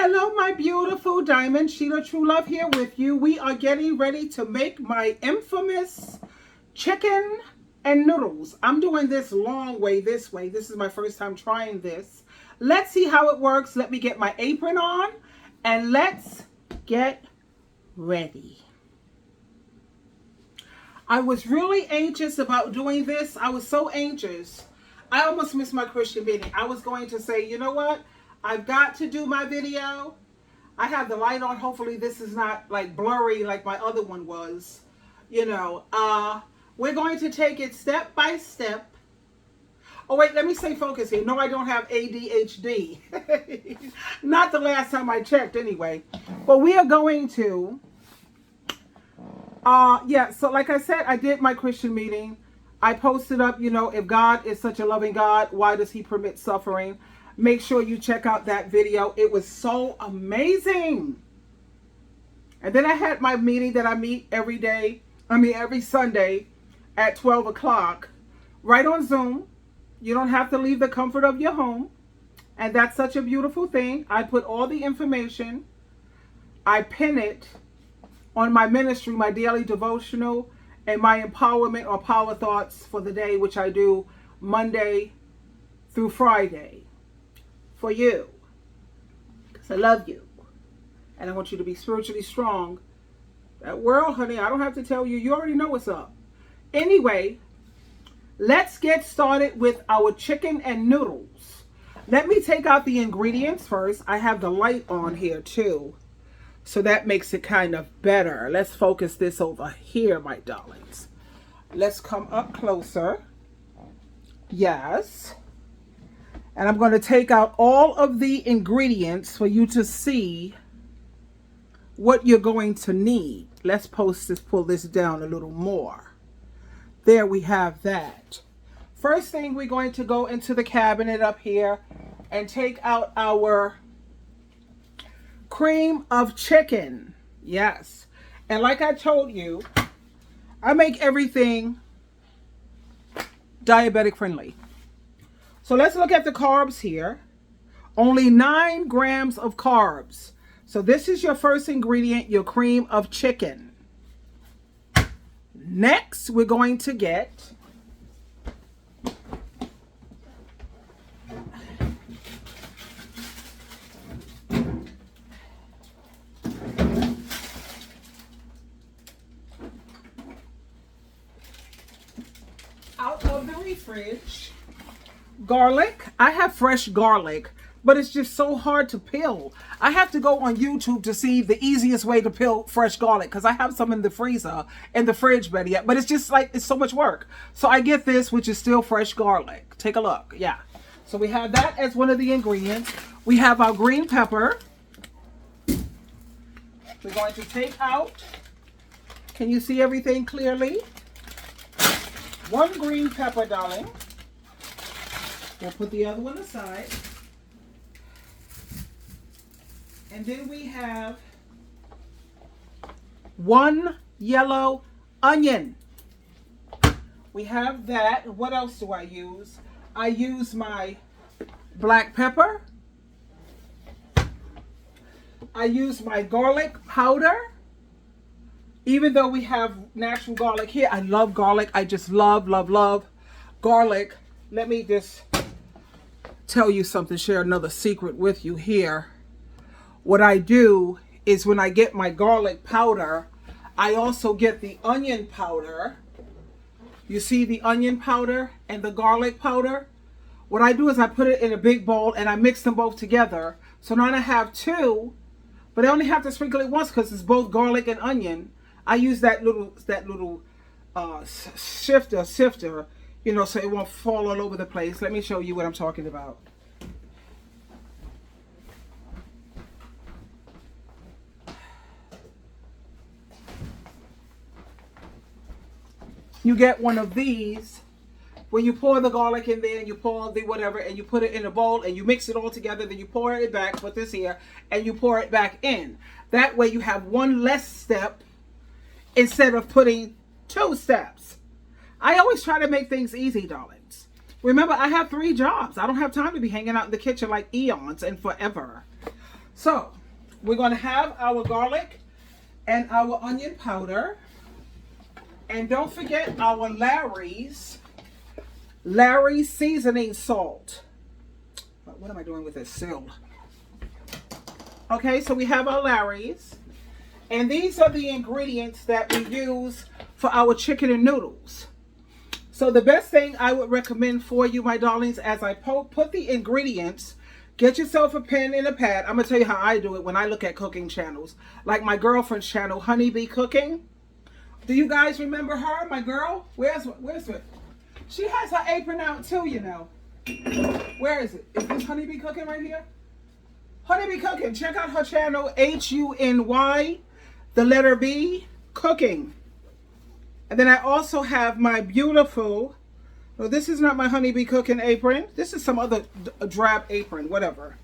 Hello, my beautiful diamond. SheilaTruelove here with you. We are getting ready to make my infamous chicken and noodles. I'm doing this long way this way. This is my first time trying this. Let's see how it works. Let me get my apron on and let's get ready. I was really anxious about doing this. I was so anxious. I almost missed my Christian meeting. I was going to say, you know what? I've got to do my video. I have the light on. Hopefully this is not like blurry like my other one was. You know, we're going to take it step by step. Oh, wait, let me stay focused here. No, I don't have ADHD. Not the last time I checked anyway. But we are going to, yeah, so like I said, I did my Christian meeting. I posted up, you know, if God is such a loving God, why does he permit suffering? Make sure you check out that video. It was so amazing. And then I had my meeting that I meet every Sunday at 12 o'clock, right on Zoom. You don't have to leave the comfort of your home. And that's such a beautiful thing. I put all the information. I pin it on my ministry, my daily devotional, and my empowerment or power thoughts for the day, which I do Monday through Friday. For you, because I love you, and I want you to be spiritually strong. That world, honey, I don't have to tell you. You already know what's up. Anyway, let's get started with our chicken and noodles. Let me take out the ingredients first. I have the light on here too, so that makes it kind of better. Let's focus this over here, my darlings. Let's come up closer. Yes. And I'm going to take out all of the ingredients for you to see what you're going to need. Let's pull this down a little more. There we have that. First thing, we're going to go into the cabinet up here and take out our cream of chicken. Yes. And like I told you, I make everything diabetic friendly. So let's look at the carbs here. Only 9 grams of carbs. So this is your first ingredient, your cream of chicken. Next, we're going to get out of the fridge. Garlic. I have fresh garlic, but it's just so hard to peel. I have to go on YouTube to see the easiest way to peel fresh garlic because I have some in the freezer, in the fridge better yet, but it's just like, it's so much work. So I get this, which is still fresh garlic. Take a look. Yeah. So we have that as one of the ingredients. We have our green pepper. We're going to take out, can you see everything clearly? 1 green pepper, darling. We'll put the other one aside. And then we have 1 yellow onion. We have that. What else do I use? I use my black pepper. I use my garlic powder. Even though we have natural garlic here, I love garlic. I just love garlic. Let me just tell you something, share another secret with you here. What I do is when I get my garlic powder, I also get the onion powder. You see the onion powder and the garlic powder? What I do is I put it in a big bowl and I mix them both together. So now I have 2, but I only have to sprinkle it once because it's both garlic and onion. I use that little sifter, you know, so it won't fall all over the place. Let me show you what I'm talking about. You get one of these. When you pour the garlic in there and you pour the whatever and you put it in a bowl and you mix it all together, then you pour it back, put this here, and you pour it back in. That way you have 1 less step instead of putting 2 steps. I always try to make things easy, darlings. Remember, I have 3 jobs. I don't have time to be hanging out in the kitchen like eons and forever. So we're going to have our garlic and our onion powder. And don't forget our Larry's seasoning salt. What am I doing with this seal? Okay, so we have our Larry's. And these are the ingredients that we use for our chicken and noodles. So the best thing I would recommend for you, my darlings, as I put the ingredients, get yourself a pen and a pad. I'm going to tell you how I do it when I look at cooking channels. Like my girlfriend's channel, Honeybee Cooking. Do you guys remember her, my girl? Where's it? She has her apron out too, you know. Where is it? Is this Honeybee Cooking right here? Honeybee Cooking. Check out her channel, HUNY, the letter B, Cooking. And then I also have my beautiful, well, this is not my Honeybee Cooking apron. This is some other drab apron, whatever.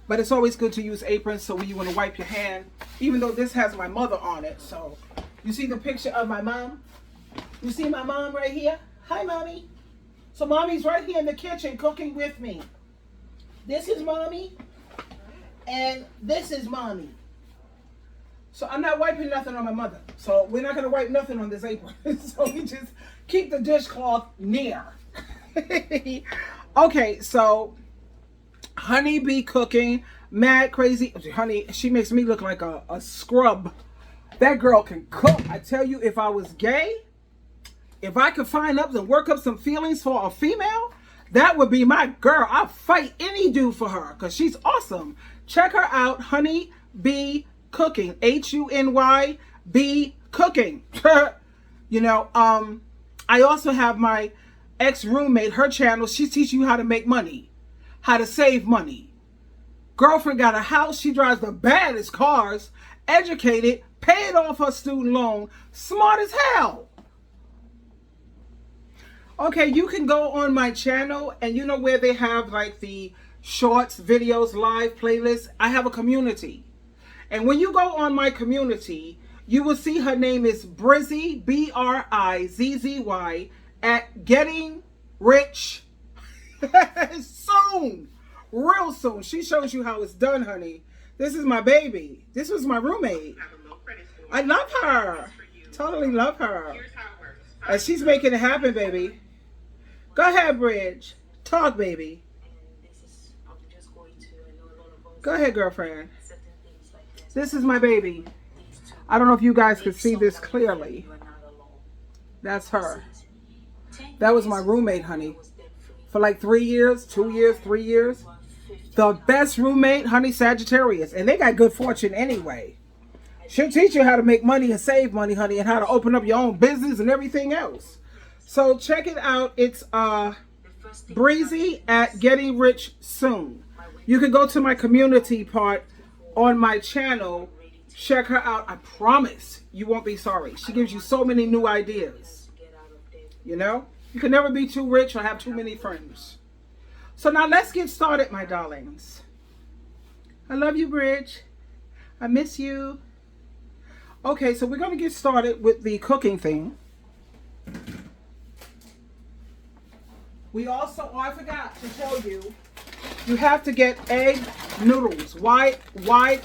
But it's always good to use aprons so when you want to wipe your hand, even though this has my mother on it. So you see the picture of my mom? You see my mom right here? Hi, Mommy. So Mommy's right here in the kitchen cooking with me. This is Mommy. And this is Mommy. So I'm not wiping nothing on my mother. So we're not going to wipe nothing on this apron. So we just keep the dishcloth near. Okay, so Honeybee Cooking, mad crazy. Honey, she makes me look like a scrub. That girl can cook. I tell you, if I was gay, if I could find up and work up some feelings for a female, that would be my girl. I'll fight any dude for her because she's awesome. Check her out, Honeybee Cooking, HUNYB Cooking. You know, I also have my ex-roommate, her channel. She's teaching you how to make money, how to save money. Girlfriend got a house. She drives the baddest cars, educated, paid off her student loan, smart as hell. Okay, you can go on my channel and you know where they have like the shorts, videos, live playlists. I have a community. And when you go on my community, you will see her name is Brizzy, BRIZZY, at Getting Rich soon. Real soon. She shows you how it's done, honey. This is my baby. This was my roommate. I love her. Totally love her. And she's making it happen, baby. Go ahead, Bridge. Talk, baby. Go ahead, girlfriend. This is my baby. I don't know if you guys can see this clearly. That's her. That was my roommate, honey. For like 3 years, 2 years, 3 years. The best roommate, honey, Sagittarius. And they got good fortune anyway. She'll teach you how to make money and save money, honey, and how to open up your own business and everything else. So check it out. It's Breezy at Getting Rich Soon. You can go to my community part on my channel. Check her out. I promise you won't be sorry. She gives you so many new ideas. You know? You can never be too rich or have too many friends. So now let's get started, my darlings. I love you, Bridge. I miss you. Okay, so we're going to get started with the cooking thing. We also, I forgot to tell you, you have to get egg noodles, white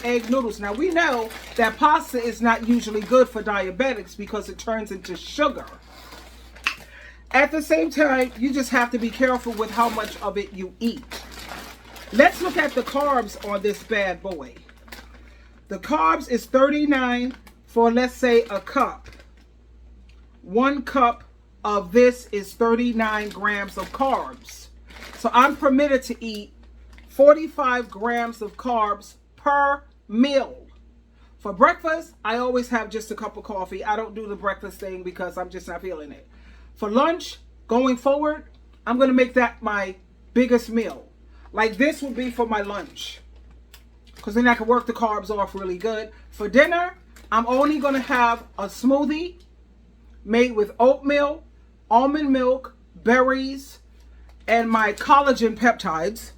egg noodles. Now we know that pasta is not usually good for diabetics because it turns into sugar. At the same time, you just have to be careful with how much of it you eat. Let's look at the carbs on this bad boy. The carbs is 39 for, let's say, a cup. 1 cup of this is 39 grams of carbs. So I'm permitted to eat 45 grams of carbs per meal. For breakfast, I always have just a cup of coffee. I don't do the breakfast thing because I'm just not feeling it. For lunch, going forward, I'm going to make that my biggest meal. Like this would be for my lunch, because then I can work the carbs off really good. For dinner, I'm only going to have a smoothie made with oatmeal, almond milk, berries, and my collagen peptides.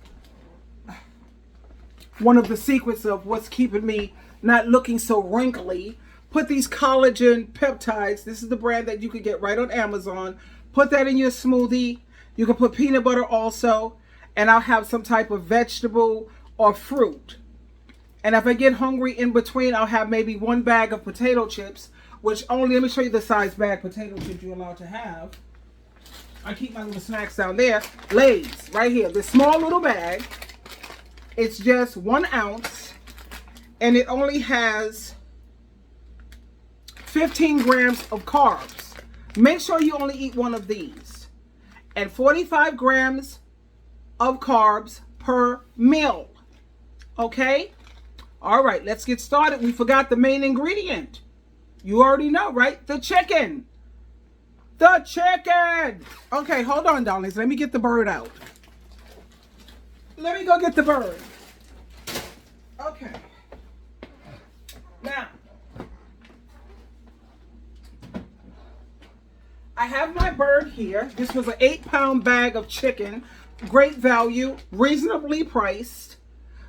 One of the secrets of what's keeping me not looking so wrinkly. Put these collagen peptides. This is the brand that you can get right on Amazon. Put that in your smoothie. You can put peanut butter also. And I'll have some type of vegetable or fruit. And if I get hungry in between, I'll have maybe 1 bag of potato chips, which only, let me show you the size bag potato chips you're allowed to have. I keep my little snacks down there. Lay's, right here. This small little bag. It's just 1 ounce. And it only has 15 grams of carbs. Make sure you only eat 1 of these. And 45 grams of carbs per meal. Okay? All right, let's get started. We forgot the main ingredient. You already know, right? The chicken. The chicken. Okay, hold on, darlings. Let me get the bird out. Let me go get the bird. Okay. Now, I have my bird here. This was an 8-pound bag of chicken. Great value, reasonably priced.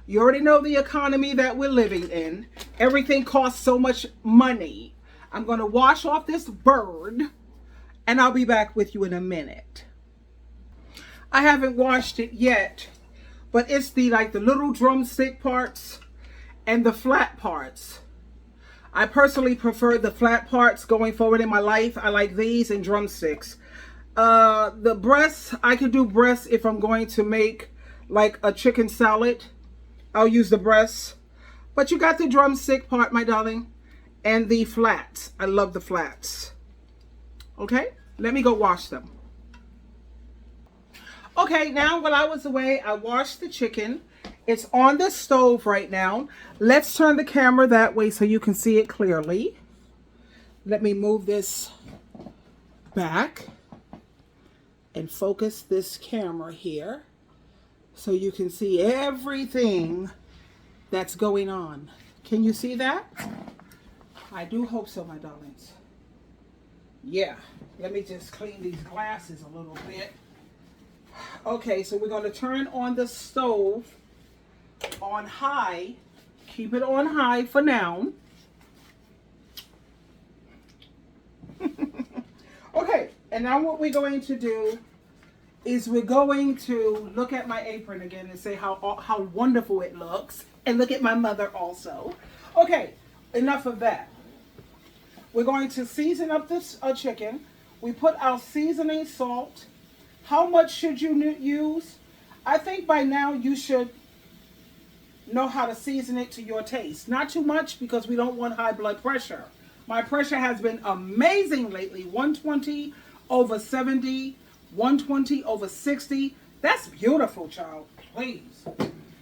You already know the economy that we're living in. Everything costs so much money. I'm going to wash off this bird, and I'll be back with you in a minute. I haven't washed it yet, but it's the little drumstick parts and the flat parts. I personally prefer the flat parts going forward in my life. I like these and drumsticks. The breasts, I could do breasts if I'm going to make like a chicken salad. I'll use the breasts. But you got the drumstick part, my darling, and the flats. I love the flats. Okay, let me go wash them. Okay, now while I was away, I washed the chicken. It's on the stove right now. Let's turn the camera that way so you can see it clearly. Let me move this back and focus this camera here so you can see everything that's going on. Can you see that? I do hope so, my darlings. Yeah, let me just clean these glasses a little bit. Okay, so we're going to turn on the stove on high. Keep it on high for now. Okay, and now what we're going to do is we're going to look at my apron again and say how wonderful it looks. And look at my mother also. Okay, enough of that. We're going to season up this chicken. We put our seasoning salt. How much should you use? I think by now you should know how to season it to your taste. Not too much because we don't want high blood pressure. My pressure has been amazing lately. 120 over 70, 120 over 60. That's beautiful, child. Please.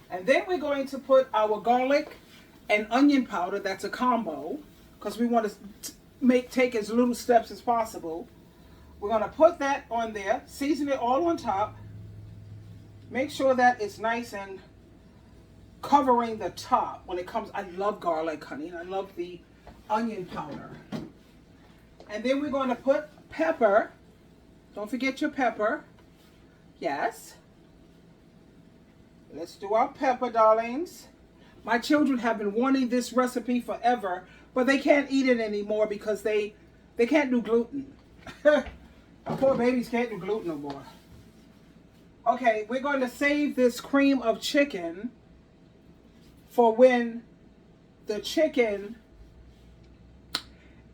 And then we're going to put our garlic and onion powder. That's a combo because we want to take as little steps as possible. We're going to put that on there, season it all on top. Make sure that it's nice and covering the top when it comes. I love garlic, honey, and I love the onion powder. And then we're going to put pepper. Don't forget your pepper. Yes. Let's do our pepper, darlings. My children have been wanting this recipe forever, but they can't eat it anymore because they can't do gluten. Our poor babies can't do gluten no more. Okay, we're going to save this cream of chicken for when the chicken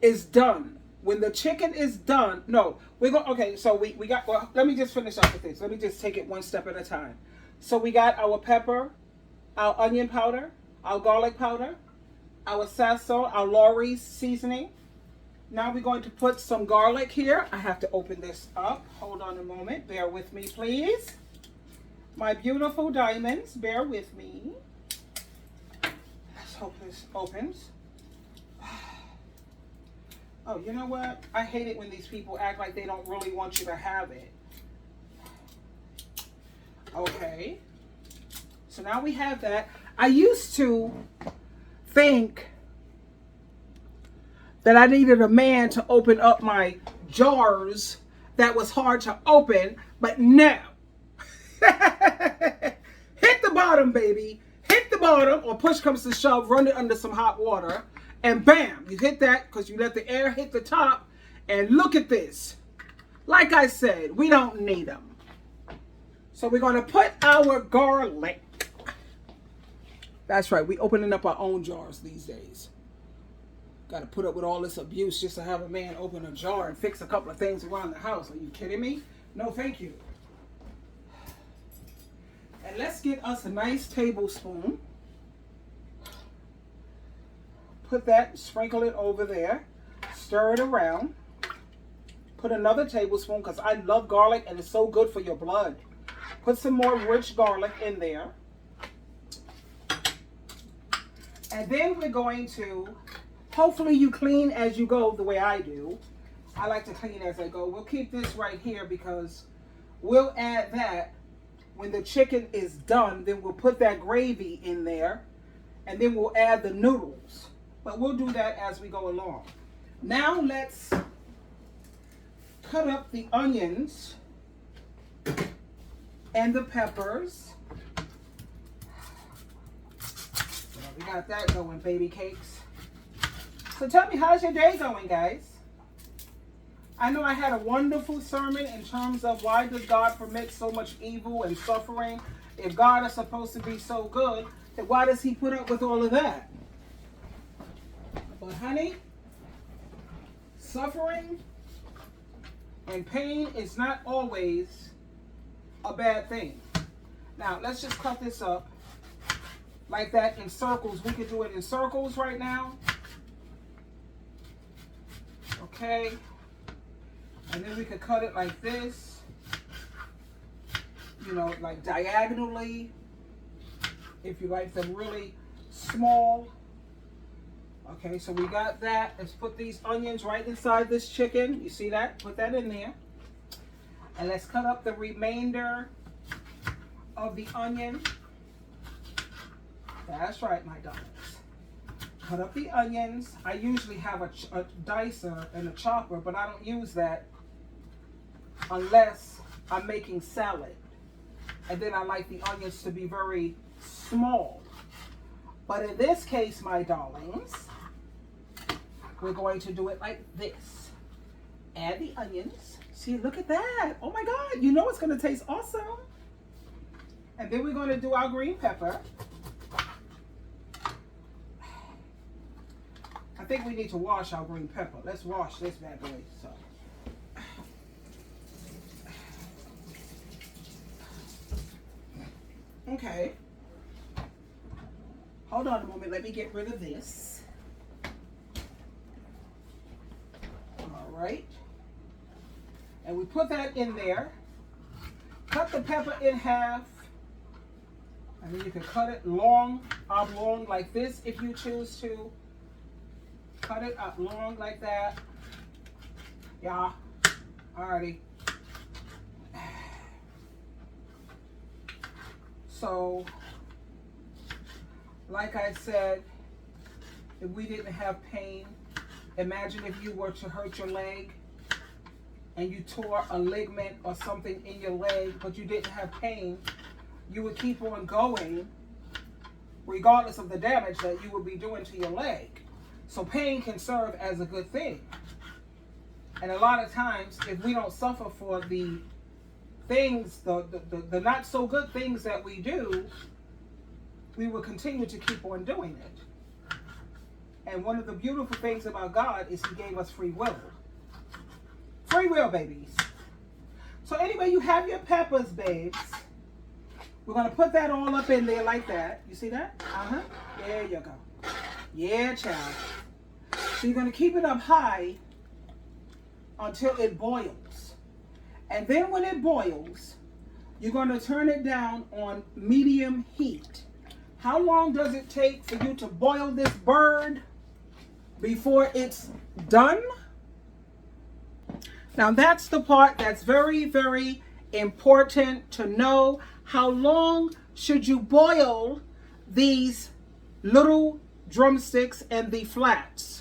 is done. When the chicken is done, no, we're going, okay, so we got, well, let me just finish up with this. Let me just take it one step at a time. So we got our pepper, our onion powder, our garlic powder, our sazon, our Lawry's seasoning. Now we're going to put some garlic here. I have to open this up. Hold on a moment. Bear with me, please. My beautiful diamonds, bear with me. Let's hope this opens. Oh, you know what? I hate it when these people act like they don't really want you to have it. Okay. So now we have that. I used to think that I needed a man to open up my jars that was hard to open, but no. Hit the bottom, baby. Hit the bottom, or push comes to shove, run it under some hot water, and bam, you hit that because you let the air hit the top, and look at this. Like I said, we don't need them. So we're going to put our garlic. That's right. We opening up our own jars these days. Got to put up with all this abuse just to have a man open a jar and fix a couple of things around the house. Are you kidding me? No, thank you. And let's get us a nice tablespoon. Put that, sprinkle it over there. Stir it around. Put another tablespoon, because I love garlic and it's so good for your blood. Put some more rich garlic in there. And then we're going to, hopefully you clean as you go the way I do. I like to clean as I go. We'll keep this right here because we'll add that when the chicken is done. Then we'll put that gravy in there and then we'll add the noodles. But we'll do that as we go along. Now let's cut up the onions and the peppers. We got that going, baby cakes. So tell me, how's your day going, guys? I know I had a wonderful sermon in terms of why does God permit so much evil and suffering? If God is supposed to be so good, then why does he put up with all of that? But honey, suffering and pain is not always a bad thing. Now, let's just cut this up like that in circles. We could do it in circles right now. Okay. And then we could cut it like this. You know, like diagonally. If you like them really small. Okay, so we got that. Let's put these onions right inside this chicken. You see that? Put that in there. And let's cut up the remainder of the onion. That's right, my darlings. Cut up the onions. I usually have a dicer and a chopper, but I don't use that unless I'm making salad. And then I like the onions to be very small. But in this case, my darlings, we're going to do it like this. Add the onions. See, look at that. Oh my God, you know it's going to taste awesome. And then we're going to do our green pepper. I think we need to wash our green pepper. Let's wash this bad boy. So. Okay. Hold on a moment. Let me get rid of this. All right. And we put that in there. Cut the pepper in half. And then you can cut it oblong like this if you choose to. Cut it up long like that. Yeah. Alrighty. So, like I said, if we didn't have pain, imagine if you were to hurt your leg and you tore a ligament or something in your leg, but you didn't have pain, you would keep on going regardless of the damage that you would be doing to your leg. So pain can serve as a good thing. And a lot of times, if we don't suffer for the things, the not so good things that we do, we will continue to keep on doing it. And one of the beautiful things about God is he gave us free will. Free will, babies. So anyway, you have your peppers, babes. We're going to put that all up in there like that. You see that? Uh-huh. There you go. Yeah, child. So you're going to keep it up high until it boils. And then when it boils, you're going to turn it down on medium heat. How long does it take for you to boil this bird before it's done? Now that's the part that's very, very important to know. How long should you boil these little drumsticks and the flats?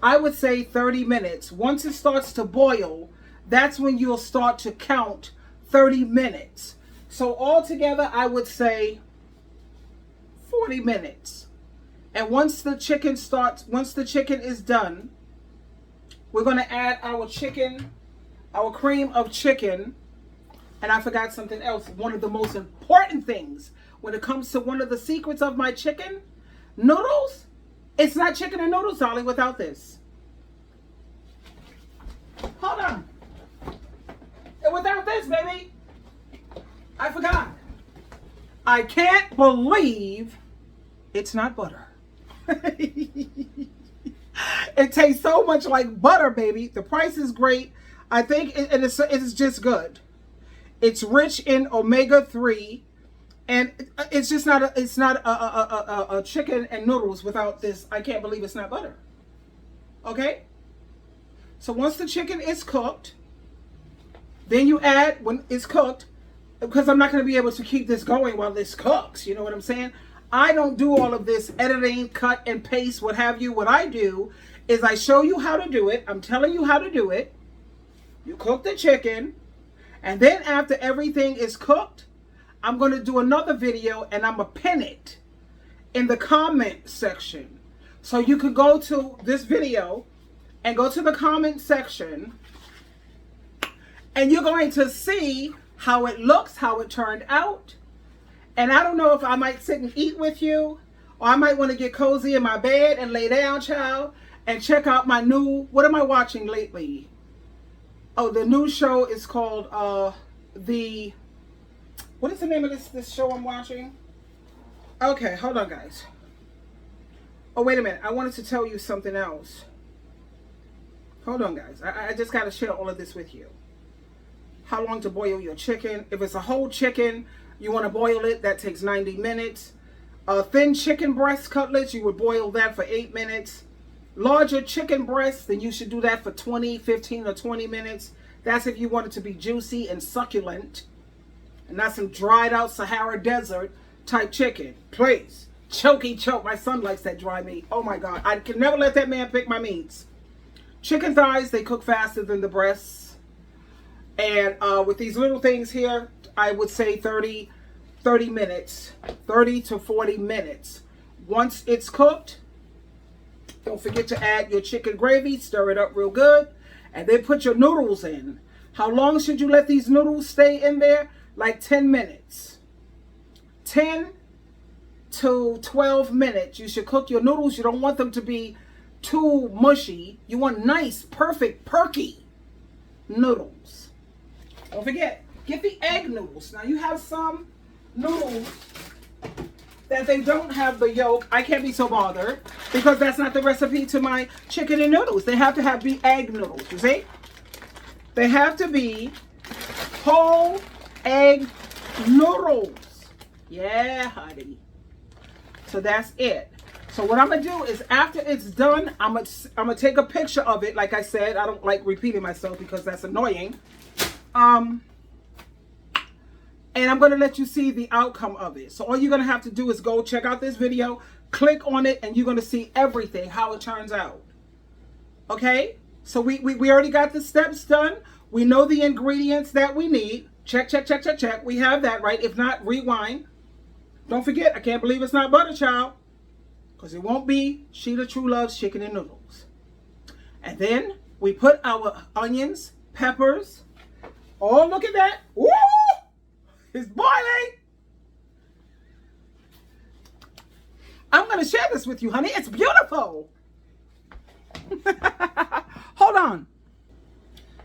I would say 30 minutes. Once it starts to boil, that's when you'll start to count 30 minutes. So altogether, I would say 40 minutes. And once the chicken is done, we're going to add our chicken, our cream of chicken. And I forgot something else. One of the most important things when it comes to one of the secrets of my chicken noodles, it's not chicken and noodles, darling, without this. Hold on. And without this, baby, I forgot. I can't believe it's not butter. It tastes so much like butter, baby. The price is great. I think it's just good. It's rich in omega-3, and it's just not a chicken and noodles without this. I can't believe it's not butter. Okay? So once the chicken is cooked, then you add, when it's cooked, because I'm not going to be able to keep this going while this cooks. You know what I'm saying? I don't do all of this editing, cut and paste, what have you. What I do is I show you how to do it. I'm telling you how to do it. You cook the chicken, and then after everything is cooked, I'm going to do another video, and I'm going to pin it in the comment section. So you can go to this video and go to the comment section, and you're going to see how it looks, how it turned out. And I don't know if I might sit and eat with you, or I might want to get cozy in my bed and lay down, child, and check out my new, what am I watching lately? Oh, the new show is called, what is the name of this show I'm watching? Okay, hold on, guys. Oh, wait a minute. I wanted to tell you something else. Hold on, guys. I just got to share all of this with you. How long to boil your chicken. If it's a whole chicken, you want to boil it, that takes 90 minutes. Thin chicken breast cutlets, you would boil that for 8 minutes. Larger chicken breasts, then you should do that for 15 or 20 minutes. That's if you want it to be juicy and succulent. And not some dried out Sahara Desert type chicken. Please. Choky choke. My son likes that dry meat. Oh my God. I can never let that man pick my meats. Chicken thighs, they cook faster than the breasts. And with these little things here, I would say 30 minutes. 30 to 40 minutes. Once it's cooked, don't forget to add your chicken gravy. Stir it up real good. And then put your noodles in. How long should you let these noodles stay in there? Like 10 minutes. 10 to 12 minutes. You should cook your noodles. You don't want them to be too mushy. You want nice, perfect, perky noodles. Don't forget, get the egg noodles. Now you have some noodles that they don't have the yolk. I can't be so bothered because that's not the recipe to my chicken and noodles. They have to be egg noodles, you see? They have to be whole egg noodles. Yeah, honey. So that's it. So what I'm going to do is after it's done, I'm gonna take a picture of it. Like I said, I don't like repeating myself because that's annoying. And I'm going to let you see the outcome of it. So all you're going to have to do is go check out this video, click on it, and you're going to see everything, how it turns out. Okay? So we already got the steps done. We know the ingredients that we need. Check, check, check, check, check. We have that, right? If not, rewind. Don't forget, I can't believe it's not butter, child. Because it won't be SheilaTruelove's chicken and noodles. And then we put our onions, peppers. Oh, look at that. Woo! It's boiling. I'm going to share this with you, honey. It's beautiful. Hold on.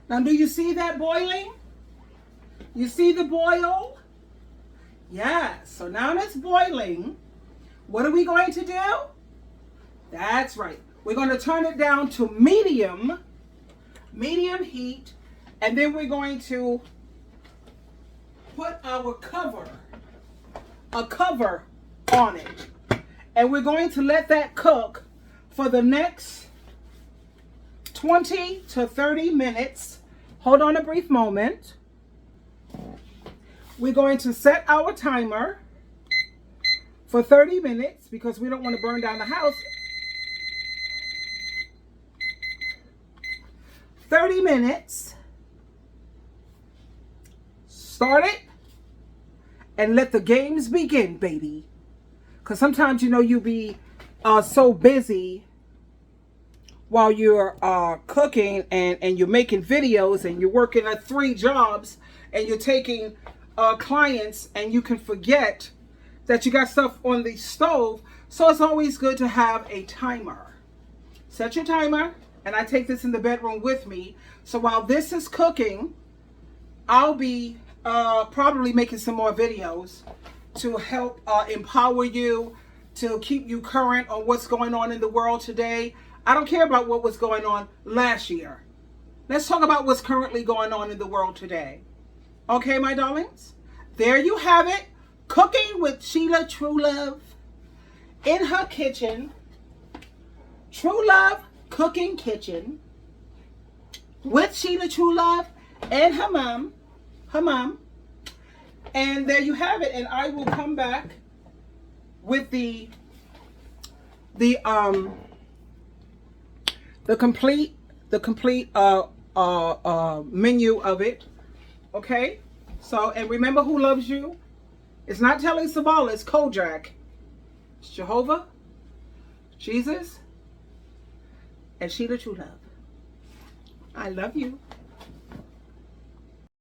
Now, do you see that boiling? You see the boil? Yeah. So now it's boiling. What are we going to do? That's right. We're going to turn it down to medium heat. And then we're going to put our cover on it. And we're going to let that cook for the next 20 to 30 minutes. Hold on a brief moment. We're going to set our timer for 30 minutes because we don't want to burn down the house. 30 minutes. Start it and let the games begin, baby. Because sometimes, you know, you be so busy while you're cooking and you're making videos and you're working at 3 jobs and you're taking clients and you can forget that you got stuff on the stove. So it's always good to have a timer. Set your timer, and I take this in the bedroom with me. So while this is cooking, I'll be probably making some more videos to help empower you, to keep you current on what's going on in the world today. I don't care about what was going on last year. Let's talk about what's currently going on in the world today. Okay, my darlings? There you have it. Cooking with SheilaTruelove in her kitchen. Truelove Cooking Kitchen with SheilaTruelove and her mom. And there you have it. And I will come back with the complete menu of it. Okay? So, and remember who loves you. It's not Telly Savalas, it's Kojak. It's Jehovah, Jesus, and SheilaTruelove. I love you.